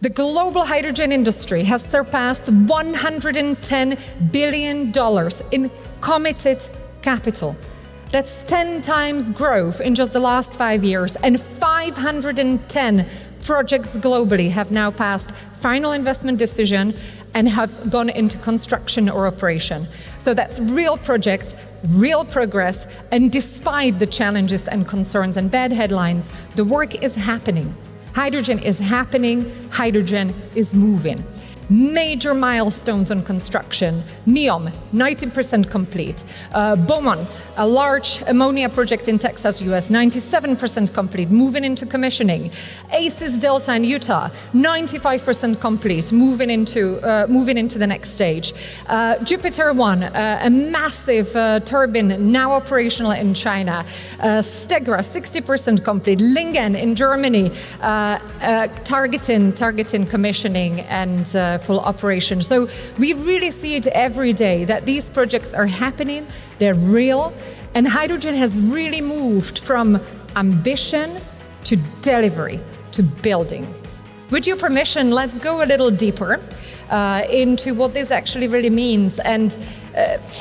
The global hydrogen industry has surpassed $110 billion in committed capital. That's 10 times growth in just the last 5 years, and 510 projects globally have now passed final investment decision and have gone into construction or operation. So that's real projects, real progress, and despite the challenges and concerns and bad headlines, the work is happening. Hydrogen is happening, hydrogen is moving. Major milestones on construction. NEOM, 90% complete. Beaumont, a large ammonia project in Texas, US, 97% complete, moving into commissioning. ACES Delta in Utah, 95% complete, moving into the next stage. Jupiter 1, a massive turbine now operational in China. Stegra, 60% complete. Lingen in Germany, targeting commissioning and full operation. So we really see it every day that these projects are happening, they're real, and hydrogen has really moved from ambition to delivery to building. With your permission, let's go a little deeper into what this actually really means. And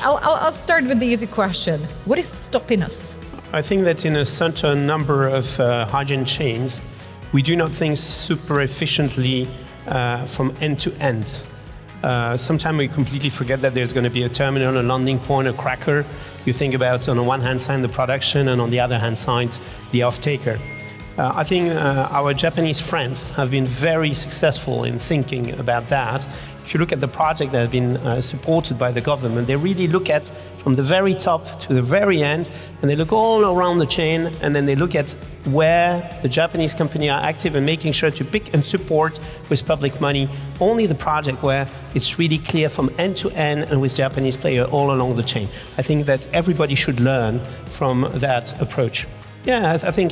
I'll start with the easy question. What is stopping us? I think that in a certain number of hydrogen chains, we do not think super efficiently from end to end. Sometimes we completely forget that there's going to be a terminal, a landing point, a cracker. You think about, on the one hand side, the production, and on the other hand side, the off-taker. I think our Japanese friends have been very successful in thinking about that. If you look at the project that have been supported by the government, they really look at from the very top to the very end, and they look all around the chain, and then they look at where the Japanese company are active and making sure to pick and support with public money only the project where it's really clear from end to end and with Japanese player all along the chain. I think that everybody should learn from that approach. Yeah, I think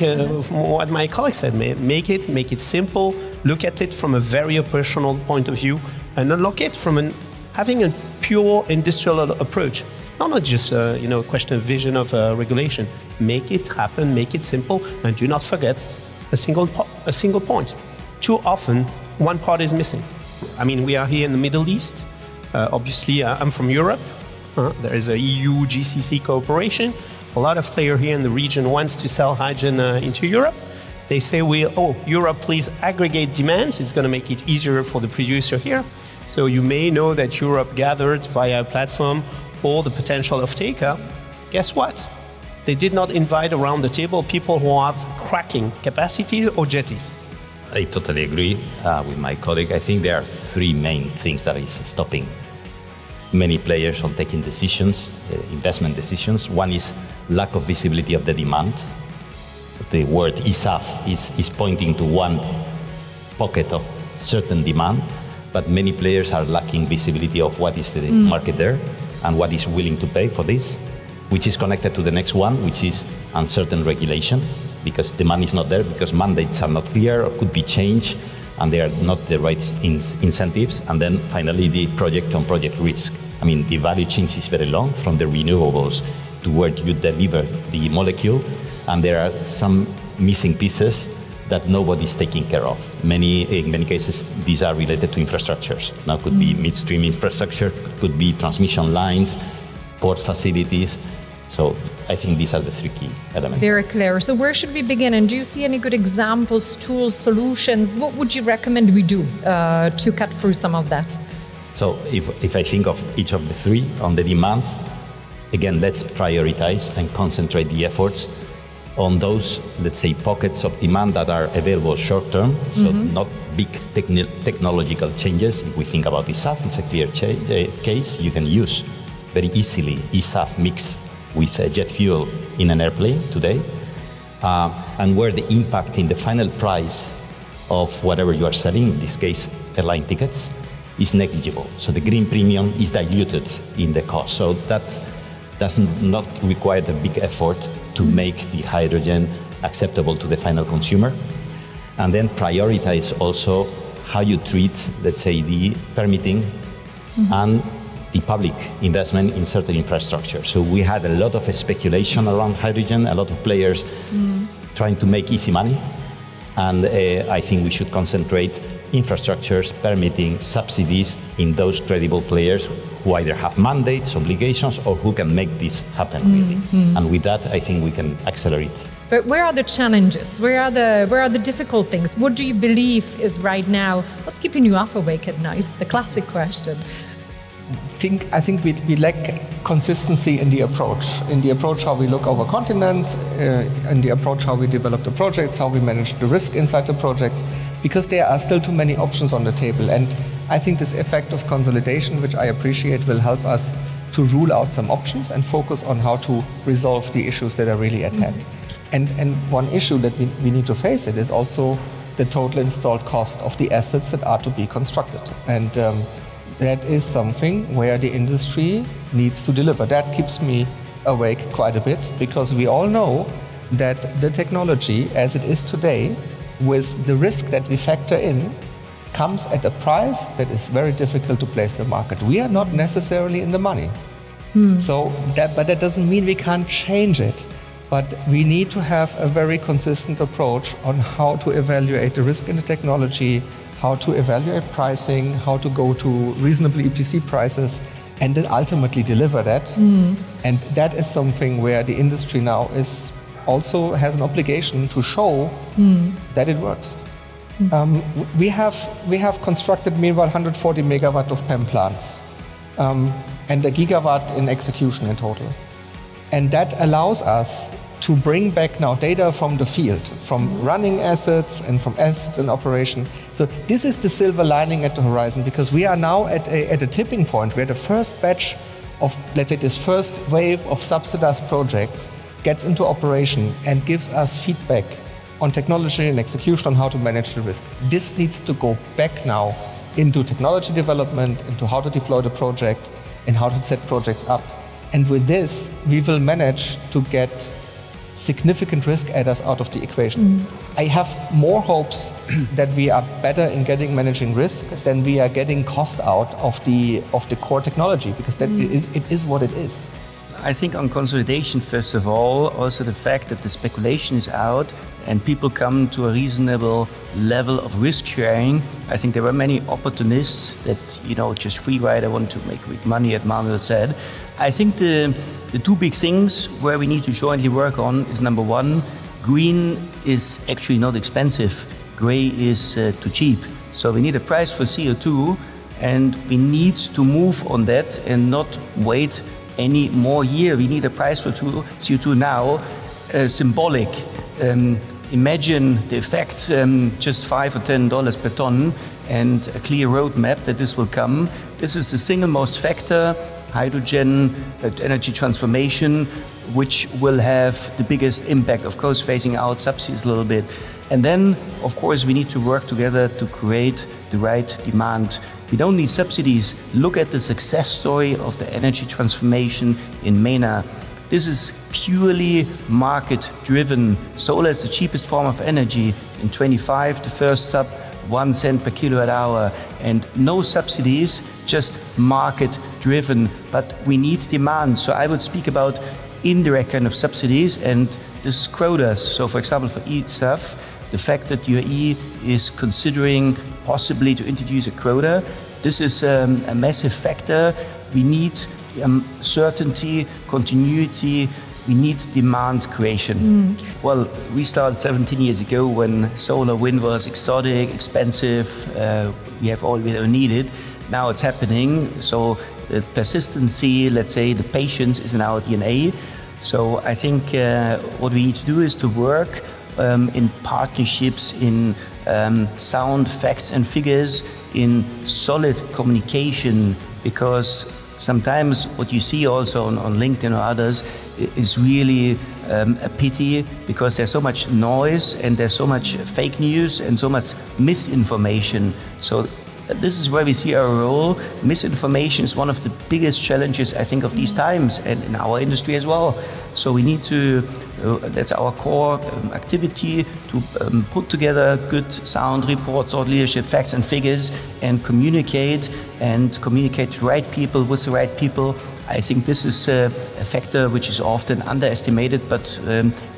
what my colleague said, make it simple, look at it from a very operational point of view, and unlock it from having a pure industrial approach. Not just a question of vision of regulation. Make it happen, make it simple, and do not forget a single point. Too often, one part is missing. I mean, we are here in the Middle East. Obviously, I'm from Europe. There is a EU GCC cooperation. A lot of players here in the region wants to sell hydrogen into Europe. They say, Europe, please aggregate demands. It's going to make it easier for the producer here. So you may know that Europe gathered via a platform all the potential off-taker. Guess what? They did not invite around the table people who have cracking capacities or jetties. I totally agree with my colleague. I think there are three main things that is stopping many players on taking decisions, investment decisions. One is lack of visibility of the demand. The word ISAF is pointing to one pocket of certain demand, but many players are lacking visibility of what is the market there and what is willing to pay for this, which is connected to the next one, which is uncertain regulation, because demand is not there, because mandates are not clear or could be changed, and they are not the right incentives. And then finally, the project-on-project risk. I mean, the value chain is very long from the renewables to where you deliver the molecule, and there are some missing pieces that nobody's taking care of. In many cases, these are related to infrastructures. Now, could be midstream infrastructure, could be transmission lines, port facilities. So I think these are the three key elements. Very clear. So where should we begin? And do you see any good examples, tools, solutions? What would you recommend we do to cut through some of that? So if I think of each of the three on the demand, again, let's prioritize and concentrate the efforts on those, let's say, pockets of demand that are available short term, so not big technological changes. If we think about ISAF, it's a clear case. You can use very easily ISAF mix with jet fuel in an airplane today, and where the impact in the final price of whatever you are selling, in this case, airline tickets, is negligible. So the green premium is diluted in the cost. So that does not require a big effort to make the hydrogen acceptable to the final consumer. And then prioritize also how you treat, let's say, the permitting and the public investment in certain infrastructure. So we had a lot of speculation around hydrogen, a lot of players trying to make easy money. And I think we should concentrate infrastructures, permitting, subsidies in those credible players who either have mandates, obligations, or who can make this happen, really. And with that, I think we can accelerate. But where are the challenges? Where are the difficult things? What do you believe is right now? What's keeping you up awake at night? The classic question. I think we lack consistency in the approach how we look over continents, in the approach how we develop the projects, how we manage the risk inside the projects, because there are still too many options on the table. And I think this effect of consolidation, which I appreciate, will help us to rule out some options and focus on how to resolve the issues that are really at hand. And one issue that we need to face it is also the total installed cost of the assets that are to be constructed. And that is something where the industry needs to deliver. That keeps me awake quite a bit, because we all know that the technology as it is today, with the risk that we factor in, comes at a price that is very difficult to place in the market. We are not necessarily in the money. But that doesn't mean we can't change it. But we need to have a very consistent approach on how to evaluate the risk in the technology, how to evaluate pricing, how to go to reasonable EPC prices, and then ultimately deliver that. And that is something where the industry now also has an obligation to show that it works. We have constructed meanwhile 140 megawatt of PEM plants and a gigawatt in execution in total. And that allows us to bring back now data from the field, from running assets and from assets in operation. So this is the silver lining at the horizon, because we are now at a tipping point where the first batch of, let's say, this first wave of subsidized projects gets into operation and gives us feedback on technology and execution on how to manage the risk. This needs to go back now into technology development, into how to deploy the project and how to set projects up. And with this, we will manage to get significant risk adders out of the equation. I have more hopes that we are better in managing risk than we are getting cost out of the core technology, because that it is what it is. I think on consolidation, first of all, also the fact that the speculation is out and people come to a reasonable level of risk sharing. I think there were many opportunists that, just free ride, I want to make quick money, as Manuel said. I think the two big things where we need to jointly work on is, number one, green is actually not expensive, gray is too cheap. So we need a price for CO2, and we need to move on that and not wait any more year. We need a price for CO2 now, symbolic. Imagine the effect, just $5 or $10 per ton, and a clear roadmap that this will come. This is the single most factor, hydrogen, energy transformation, which will have the biggest impact, of course, phasing out subsidies a little bit. And then, of course, we need to work together to create the right demand. We don't need subsidies. Look at the success story of the energy transformation in MENA. This is purely market-driven. Solar is the cheapest form of energy. In 25, the first sub, 1 cent per kilowatt hour, and no subsidies, just market-driven. But we need demand. So I would speak about indirect kind of subsidies, and this is quotas. So for example, for e-stuff, the fact that UAE is considering possibly to introduce a quota, this is a massive factor. We need certainty, continuity, we need demand creation. Well, we started 17 years ago when solar wind was exotic, expensive, we don't need it. Now it's happening, so the persistency, let's say, the patience is in our DNA. So I think what we need to do is to work in partnerships, in sound facts and figures, in solid communication, because sometimes what you see also on LinkedIn or others is really a pity, because there's so much noise and there's so much fake news and so much misinformation. So this is where we see our role. Misinformation is one of the biggest challenges, I think, of these times, and in our industry as well. So we need to, that's our core activity, to put together good, sound reports, thought leadership, facts and figures, and communicate to the right people with the right people. I think this is a factor which is often underestimated, but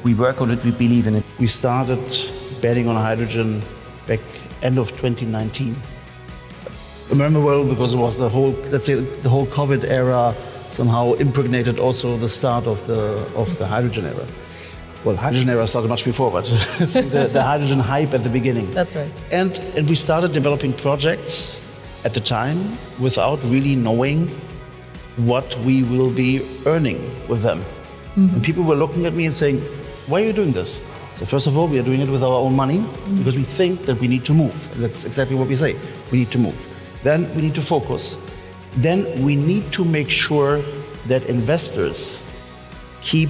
we work on it, we believe in it. We started betting on hydrogen back end of 2019. I remember well because it was the whole, let's say, the whole COVID era somehow impregnated also the start of the hydrogen era. Well, the hydrogen era started much before, but it's the hydrogen hype at the beginning. That's right. And we started developing projects at the time without really knowing what we will be earning with them. And people were looking at me and saying, why are you doing this? So first of all, we are doing it with our own money because we think that we need to move. That's exactly what we say. We need to move. Then we need to focus. Then we need to make sure that investors keep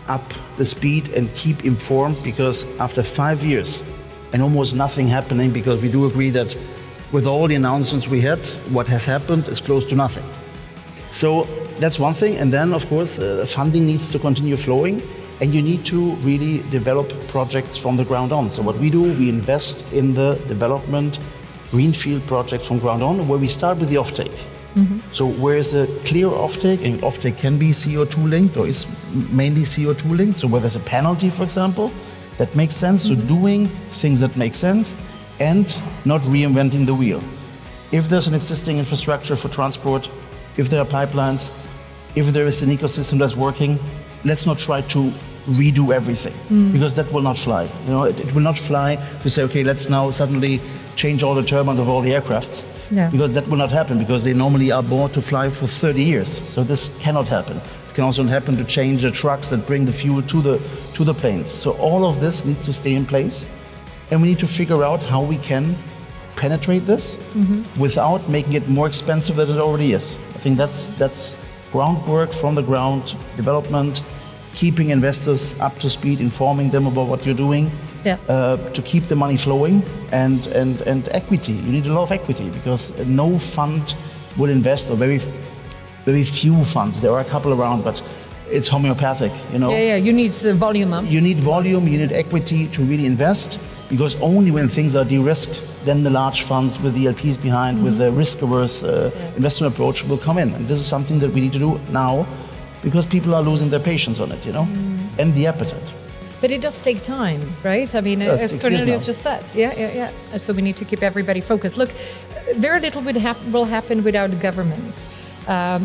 up the speed and keep informed, because after 5 years and almost nothing happening, because we do agree that with all the announcements we had, what has happened is close to nothing. So that's one thing. And then, of course, funding needs to continue flowing, and you need to really develop projects from the ground on. So what we do, we invest in the development greenfield projects from ground on, where we start with the offtake. So where is a clear offtake, and offtake can be CO2 linked or is mainly CO2 linked. So where there's a penalty, for example, that makes sense. So doing things that make sense and not reinventing the wheel. If there's an existing infrastructure for transport, if there are pipelines, if there is an ecosystem that's working, let's not try to redo everything, because that will not fly. You know, it will not fly to say, okay, let's now suddenly change all the turbines of all the aircrafts. Yeah. Because that will not happen, because they normally are bought to fly for 30 years. So this cannot happen. It can also happen to change the trucks that bring the fuel to the planes. So all of this needs to stay in place, and we need to figure out how we can penetrate this without making it more expensive than it already is. I think that's groundwork from the ground, development, keeping investors up to speed, informing them about what you're doing. To keep the money flowing, and equity. You need a lot of equity, because no fund will invest, or very few funds. There are a couple around, but it's homeopathic, you know. Yeah, you need volume up. You need volume, you need equity to really invest, because only when things are de-risked, then the large funds with the LPs behind, with the risk-averse investment approach will come in. And this is something that we need to do now, because people are losing their patience on it, you know, and the appetite. But it does take time, right? I mean, as Cornelius just said, yeah. So we need to keep everybody focused. Look, very little will happen without governments.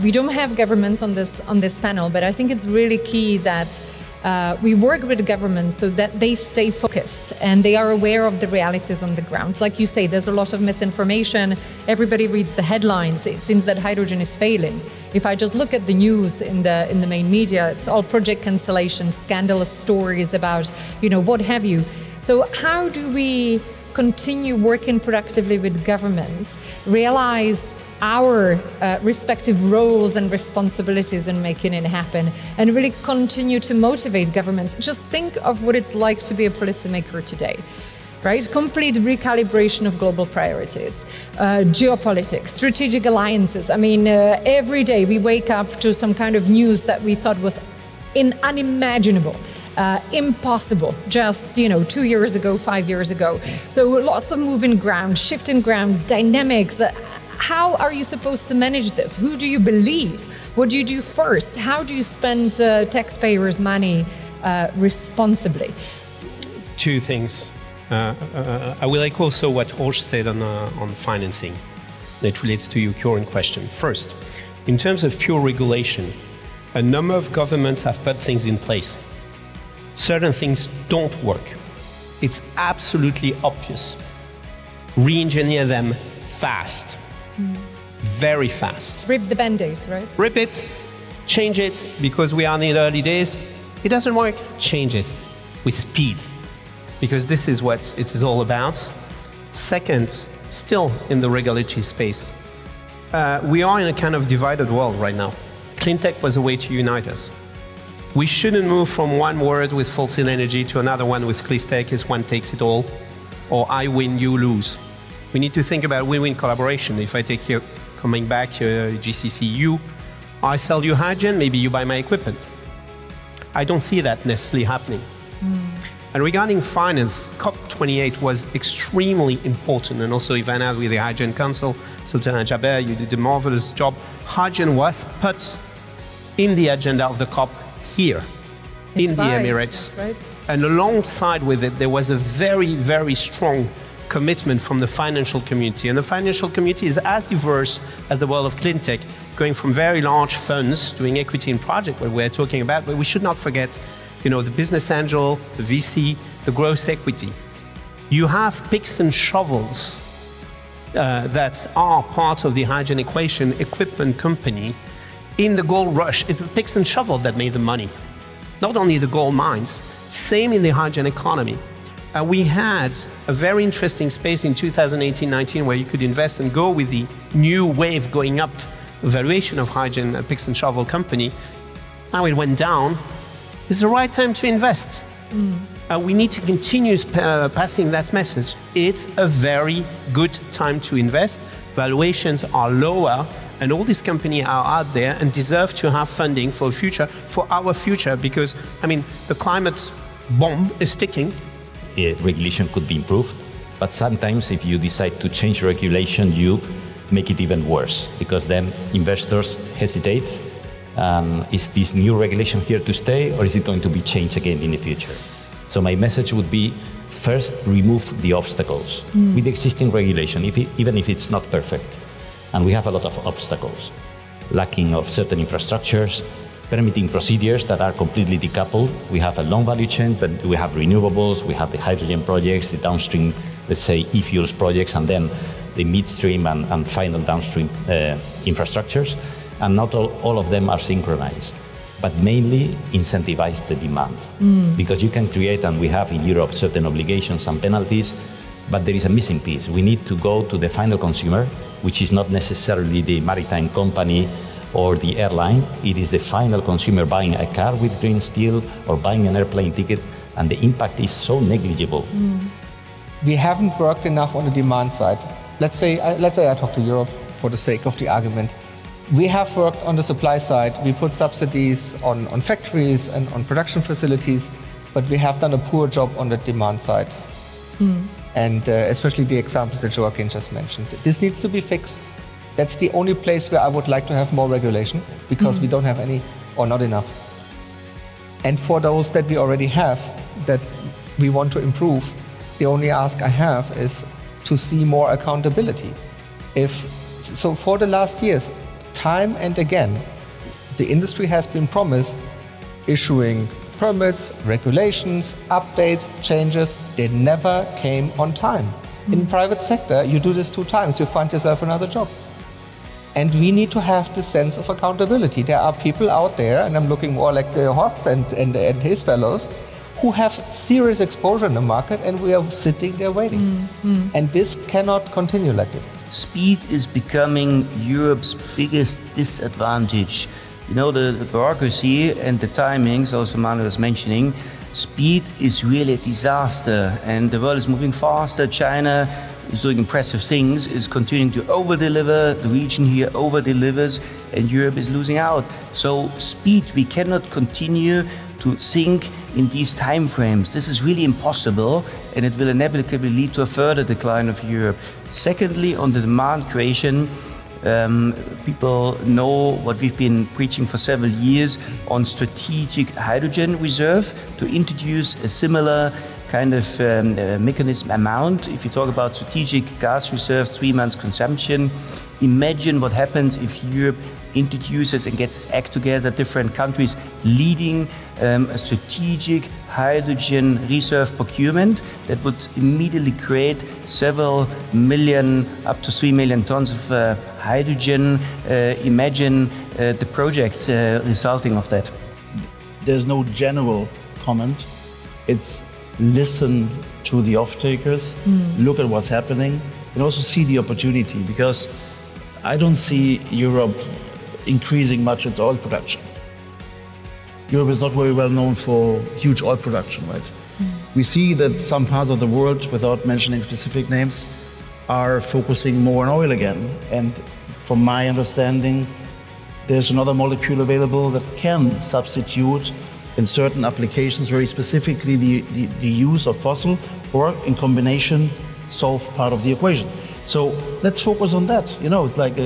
We don't have governments on this panel, but I think it's really key that we work with governments so that they stay focused and they are aware of the realities on the ground. Like you say, there's a lot of misinformation. Everybody reads the headlines. It seems that hydrogen is failing. If I just look at the news in the main media, it's all project cancellations, scandalous stories about, what have you. So how do we continue working productively with governments, realize our respective roles and responsibilities in making it happen, and really continue to motivate governments? Just think of what it's like to be a policymaker today, right? Complete recalibration of global priorities, geopolitics, strategic alliances. I mean, every day we wake up to some kind of news that we thought was unimaginable. Impossible just 2 years ago, 5 years ago. So lots of moving ground, shifting grounds, dynamics. How are you supposed to manage this? Who do you believe? What do you do first? How do you spend taxpayers' money responsibly? Two things. I will echo also what Horst said on financing. That relates to your current question. First, in terms of pure regulation, a number of governments have put things in place. Certain things don't work. It's absolutely obvious. Re-engineer them fast. Very fast. Rip the Band-Aid, right? Rip it, change it, because we are in the early days. It doesn't work, change it with speed, because this is what it is all about. Second, still in the regulatory space, we are in a kind of divided world right now. Clean tech was a way to unite us. We shouldn't move from one world with fossil energy to another one with clean tech as one takes it all, or I win, you lose. We need to think about win-win collaboration. If I take you, coming back, GCCU, I sell you hydrogen, maybe you buy my equipment. I don't see that necessarily happening. And regarding finance, COP28 was extremely important, and also Ivana with the Hydrogen Council, Sultana Jaber, you did a marvelous job. Hydrogen was put in the agenda of the COP here in the Emirates. Right. And alongside with it, there was a very, very strong commitment from the financial community. And the financial community is as diverse as the world of clean tech, going from very large funds doing equity in project, what we're talking about, but we should not forget, the business angel, the VC, the growth equity. You have picks and shovels that are part of the hydrogen equation, equipment company. In the gold rush, it's the picks and shovel that made the money, not only the gold mines. Same in the hydrogen economy. We had a very interesting space in 2018-19 where you could invest and go with the new wave going up, valuation of hydrogen picks and shovel company. Now it went down. It's the right time to invest. We need to continue passing that message. It's a very good time to invest. Valuations are lower, and all these companies are out there and deserve to have funding for our future, because, the climate bomb is ticking. Regulation could be improved, but sometimes if you decide to change regulation, you make it even worse, because then investors hesitate. Is this new regulation here to stay, or is it going to be changed again in the future? So my message would be, first, remove the obstacles with existing regulation, even if it's not perfect. And we have a lot of obstacles, lacking of certain infrastructures, permitting procedures that are completely decoupled. We have a long value chain, but we have renewables, we have the hydrogen projects, the downstream, let's say, e-fuels projects, and then the midstream and final downstream infrastructures. And not all of them are synchronized, but mainly incentivize the demand. Because you can create, and we have in Europe, certain obligations and penalties, but there is a missing piece. We need to go to the final consumer, which is not necessarily the maritime company or the airline. It is the final consumer buying a car with green steel or buying an airplane ticket, and the impact is so negligible. We haven't worked enough on the demand side. Let's say I talk to Europe for the sake of the argument. We have worked on the supply side. We put subsidies on factories and on production facilities, but we have done a poor job on the demand side. And especially the examples that Joaquin just mentioned. This needs to be fixed. That's the only place where I would like to have more regulation, because we don't have any or not enough. And for those that we already have, that we want to improve, the only ask I have is to see more accountability. So for the last years, time and again, the industry has been promised issuing permits, regulations, updates, changes. They never came on time. In private sector, you do this 2 times, you find yourself another job. And we need to have this sense of accountability. There are people out there, and I'm looking more like Horst and his fellows, who have serious exposure in the market, and we are sitting there waiting. And this cannot continue like this. Speed is becoming Europe's biggest disadvantage. The bureaucracy and the timings, also Manuel was mentioning, speed is really a disaster, and the world is moving faster. China is doing impressive things, is continuing to over-deliver, the region here over-delivers, and Europe is losing out. So speed, we cannot continue to think in these time frames. This is really impossible, and it will inevitably lead to a further decline of Europe. Secondly, on the demand creation, people know what we've been preaching for several years on strategic hydrogen reserve, to introduce a similar kind of mechanism amount. If you talk about strategic gas reserve, 3 months consumption, imagine what happens if Europe introduces and gets its act together, different countries leading a strategic hydrogen reserve procurement that would immediately create several million, up to 3 million tons of hydrogen. Imagine the projects resulting of that. There's no general comment. It's listen to the off-takers, look at what's happening, and also see the opportunity, because I don't see Europe increasing much its oil production. Europe is not very well known for huge oil production, right? We see that some parts of the world, without mentioning specific names, are focusing more on oil again. And from my understanding, there's another molecule available that can substitute in certain applications, very specifically the use of fossil, or in combination solve part of the equation. So let's focus on that. It's like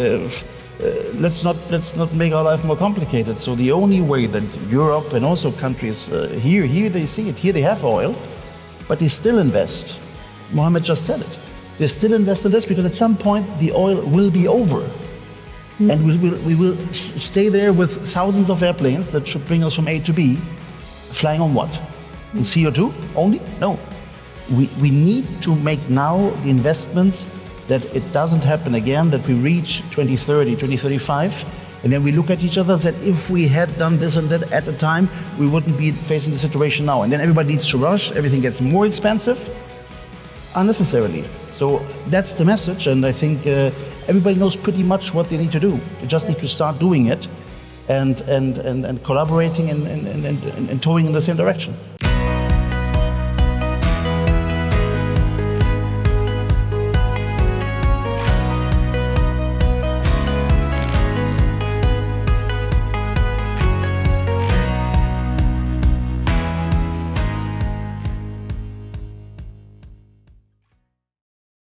let's not make our life more complicated. So the only way that Europe and also countries here they see it, here they have oil, but they still invest. Mohammed just said it. they still invest in this because at some point the oil will be over. And we will stay there with thousands of airplanes that should bring us from A to B, flying on what? On CO2 only? No. We need to make now the investments that it doesn't happen again, that we reach 2030, 2035, and then we look at each other and said, if we had done this and that at the time, we wouldn't be facing the situation now. And then everybody needs to rush, everything gets more expensive, unnecessarily. So that's the message, and I think everybody knows pretty much what they need to do. They just need to start doing it and collaborating and towing in the same direction.